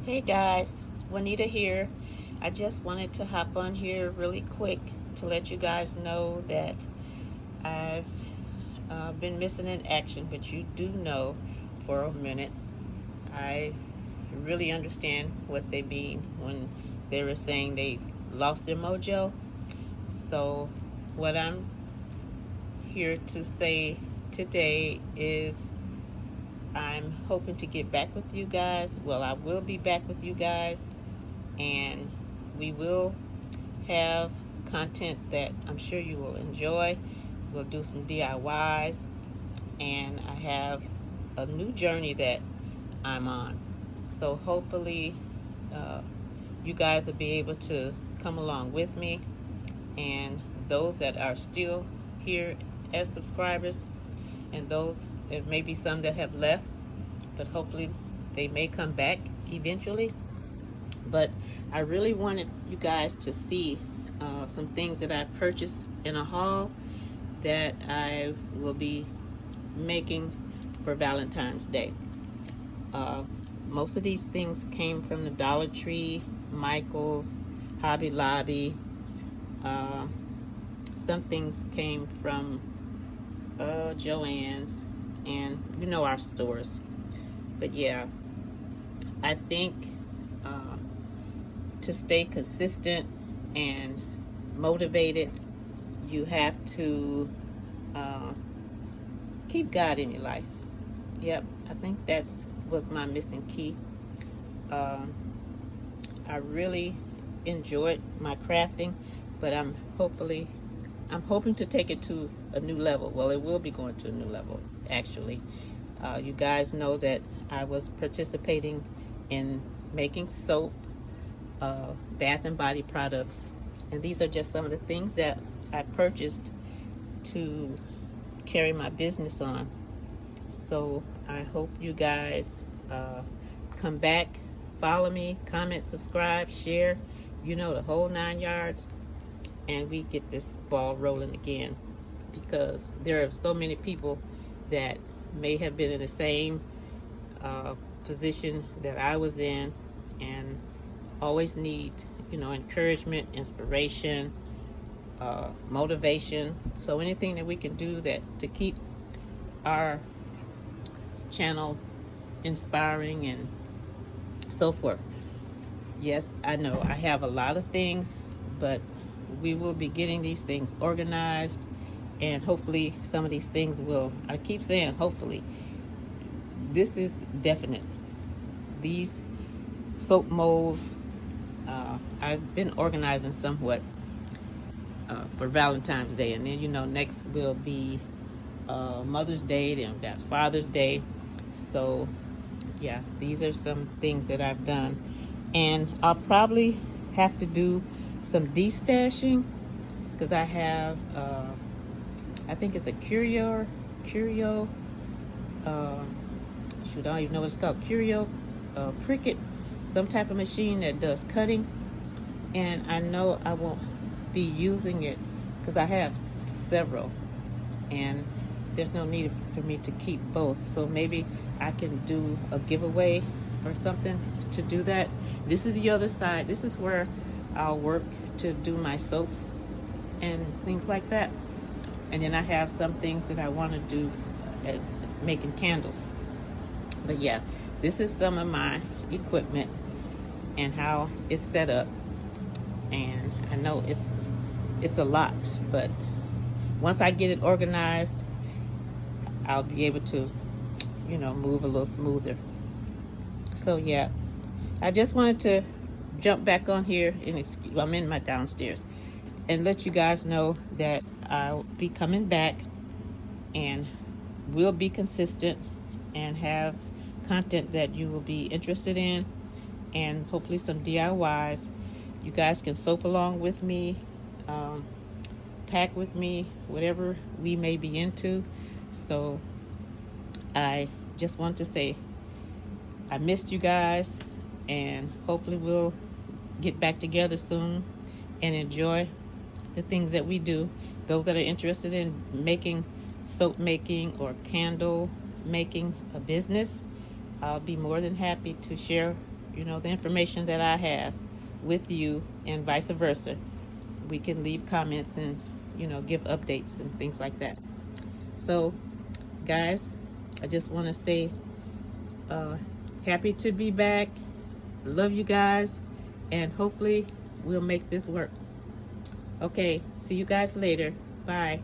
Hey guys, Juanita here. I just wanted to hop on here really quick to let you guys know that I've been missing in action, but you do know for a minute. I really understand what they mean when they were saying they lost their mojo. So, what I'm here to say today is I'm hoping to get back with you guys. Well, I will be back with you guys, and we will have content that I'm sure you will enjoy. We'll do some DIYs, and I have a new journey that I'm on. So hopefully, uh, you guys will be able to come along with me, and those that are still here as subscribers, and those, there may be some that have left, but hopefully they may come back eventually. But I really wanted you guys to see some things that I purchased in a haul that I will be making for Valentine's Day. Uh, Most of these things came from the Dollar Tree, Michael's, Hobby Lobby. Uh, some things came from Joann's, and you know our stores. But yeah, I think uh, to stay consistent and motivated, you have to uh, keep God in your life. Yep, I think that's was my missing key. Um, I really enjoyed my crafting, but I'm hoping to take it to a new level. Well, it will be going to a new level, actually. You guys know that I was participating in making soap, bath and body products, and these are just some of the things that I purchased to carry my business on. So I hope you guys come back, follow me, comment, subscribe, share, you know, the whole 9 yards, and we get this ball rolling again, because there are so many people that may have been in the same position that I was in, and always need, you know, encouragement, inspiration, motivation. So anything that we can do that to keep our channel inspiring and so forth. Yes, I know I have a lot of things, but we will be getting these things organized, and hopefully some of these things will, I keep saying hopefully, this is definite. These soap molds, I've been organizing somewhat for Valentine's Day, and then you know next will be Mother's Day, then that's Father's Day. So yeah, these are some things that I've done, and I'll probably have to do some destashing, because I have I think it's a curio shoot, I don't even know what it's called, curio cricket, some type of machine that does cutting, and I know I won't be using it because I have several, and there's no need for me to keep both. So maybe I can do a giveaway or something to do that. This is the other side. This is where I'll work to do my soaps and things like that. And then I have some things that I want to do at making candles. But yeah, this is some of my equipment and how it's set up. And I know it's a lot, but once I get it organized, I'll be able to, you know, move a little smoother. So yeah, I just wanted to jump back on here, and I'm in my downstairs, and let you guys know that I'll be coming back, and we'll be consistent and have content that you will be interested in, and hopefully some DIYs. You guys can soap along with me, pack with me, whatever we may be into. So I just want to say I missed you guys, and hopefully we'll get back together soon and enjoy the things that we do. Those that are interested in making soap making or candle making a business, I'll be more than happy to share you know, the information that I have with you and vice versa. We can leave comments and, you know, give updates and things like that. So, guys, I just want to say happy to be back. Love you guys, and hopefully we'll make this work. Okay, see you guys later. Bye.